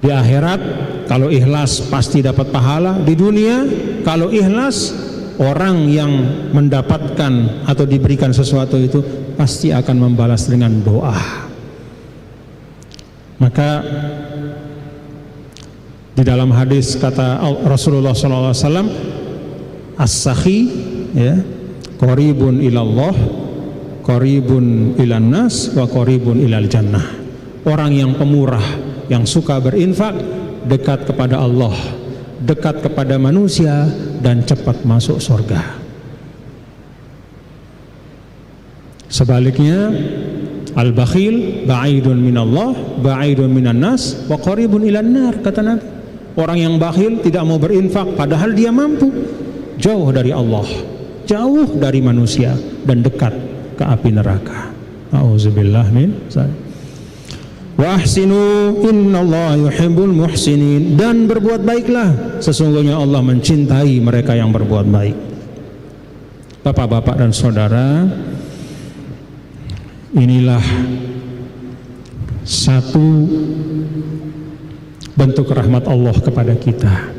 Di akhirat kalau ikhlas pasti dapat pahala. Di dunia kalau ikhlas, orang yang mendapatkan atau diberikan sesuatu itu pasti akan membalas dengan doa. Maka di dalam hadis kata Rasulullah SAW, as-sakhi, ya, qaribun ilallah, qaribun ilan nas, wa qaribun ilal jannah. Orang yang pemurah, yang suka berinfak, dekat kepada Allah, dekat kepada manusia, dan cepat masuk surga. Sebaliknya, al-bakhil ba'idun minallah, ba'idun minan nas, wa qaribun ilan nar, kata Nabi. Orang yang bakhil tidak mau berinfak padahal dia mampu, jauh dari Allah, jauh dari manusia, dan dekat ke api neraka. A'udzubillah min dzalik. Wa ahsinu innallaha yuhibbul muhsinin, dan berbuat baiklah, sesungguhnya Allah mencintai mereka yang berbuat baik. Bapak-bapak dan saudara, inilah satu bentuk rahmat Allah kepada kita.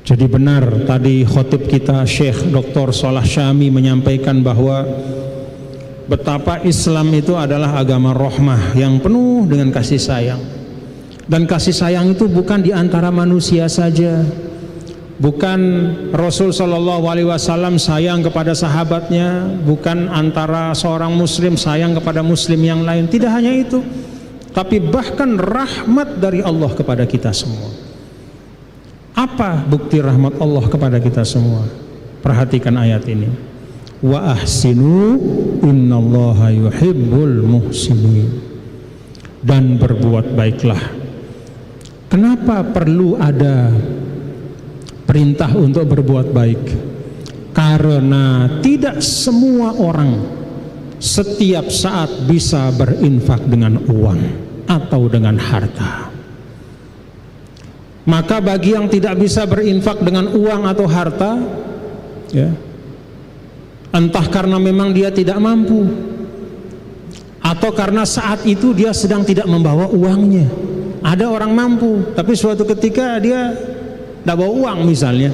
Jadi benar tadi khotib kita Syekh Dr. Shalah Syami menyampaikan bahwa betapa Islam itu adalah agama rahmah yang penuh dengan kasih sayang. Dan kasih sayang itu bukan di antara manusia saja. Bukan Rasul Shallallahu Alaihi Wasallam sayang kepada sahabatnya, bukan antara seorang muslim sayang kepada muslim yang lain. Tidak hanya itu, tapi bahkan rahmat dari Allah kepada kita semua. Apa bukti rahmat Allah kepada kita semua? Perhatikan ayat ini. Wa ahsinu innallaha yuhibbul muhsinin, dan berbuat baiklah. Kenapa perlu ada perintah untuk berbuat baik? Karena tidak semua orang setiap saat bisa berinfak dengan uang atau dengan harta. Maka bagi yang tidak bisa berinfak dengan uang atau harta, ya, entah karena memang dia tidak mampu, atau karena saat itu dia sedang tidak membawa uangnya. Ada orang mampu, tapi suatu ketika dia tidak bawa uang misalnya,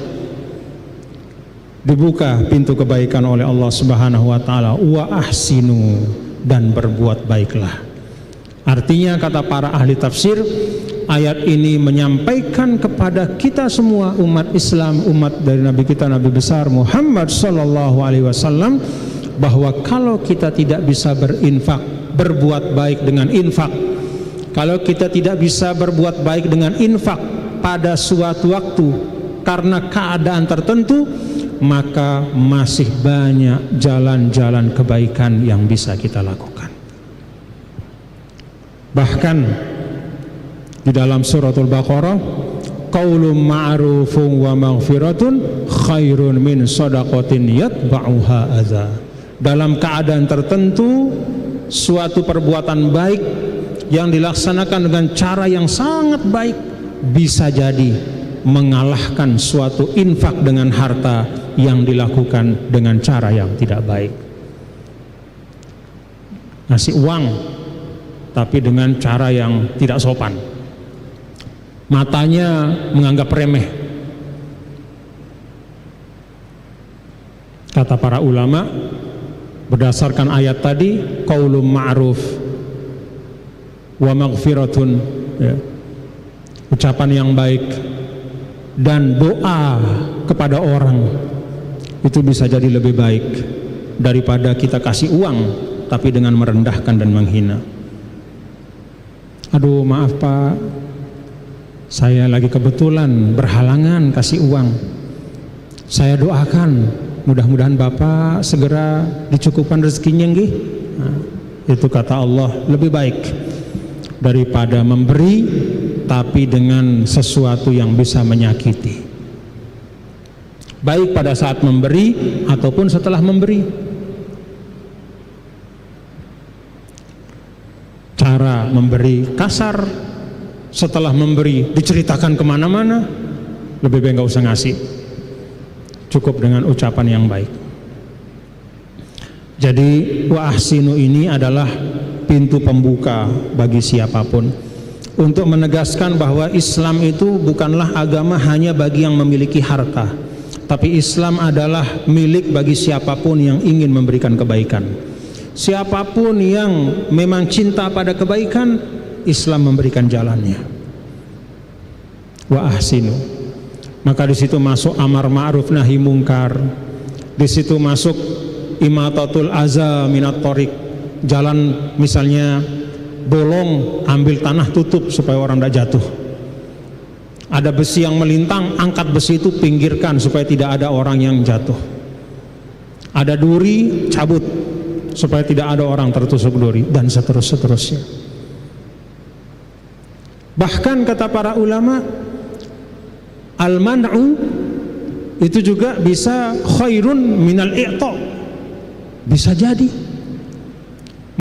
dibuka pintu kebaikan oleh Allah Subhanahu wa Ta'ala. Wa ahsinu, dan berbuat baiklah. Artinya kata para ahli tafsir, ayat ini menyampaikan kepada kita semua umat Islam, umat dari Nabi kita, Nabi besar Muhammad Sallallahu Alaihi Wasallam, bahwa kalau kita tidak bisa berinfak, berbuat baik dengan infak, kalau kita tidak bisa berbuat baik dengan infak pada suatu waktu karena keadaan tertentu, maka masih banyak jalan-jalan kebaikan yang bisa kita lakukan. Bahkan di dalam suratul Baqarah, qaulun ma'rufun wa maghfiratun khairun min shadaqatin yatba'uha adza. Dalam keadaan tertentu, suatu perbuatan baik yang dilaksanakan dengan cara yang sangat baik bisa jadi mengalahkan suatu infak dengan harta yang dilakukan dengan cara yang tidak baik. Ngasih uang tapi dengan cara yang tidak sopan, matanya menganggap remeh. Kata para ulama berdasarkan ayat tadi, qaulun ma'ruf wa maghfiratun, ya, ucapan yang baik dan doa kepada orang, itu bisa jadi lebih baik daripada kita kasih uang tapi dengan merendahkan dan menghina. Aduh maaf Pak, saya lagi kebetulan berhalangan kasih uang, saya doakan mudah-mudahan Bapak segera dicukupkan rezekinya nggih. Nah, itu kata Allah lebih baik daripada memberi tapi dengan sesuatu yang bisa menyakiti, baik pada saat memberi ataupun setelah memberi. Cara memberi kasar, setelah memberi diceritakan kemana-mana, lebih baik nggak usah ngasih, cukup dengan ucapan yang baik. Jadi wa ahsinu ini adalah pintu pembuka bagi siapapun. untuk menegaskan bahwa Islam itu bukanlah agama hanya bagi yang memiliki harta, tapi Islam adalah milik bagi siapapun yang ingin memberikan kebaikan. Siapapun yang memang cinta pada kebaikan, Islam memberikan jalannya. Wa ahsinu. Maka di situ masuk amar ma'ruf nahi mungkar. Di situ masuk imatatul aza minat thoriq. Jalan misalnya bolong, ambil tanah tutup supaya orang tidak jatuh. Ada besi yang melintang, angkat besi itu, pinggirkan supaya tidak ada orang yang jatuh. Ada duri, cabut supaya tidak ada orang tertusuk duri, dan seterusnya. Bahkan kata para ulama, al-man'u itu juga bisa khairun minal i'ta. Bisa jadi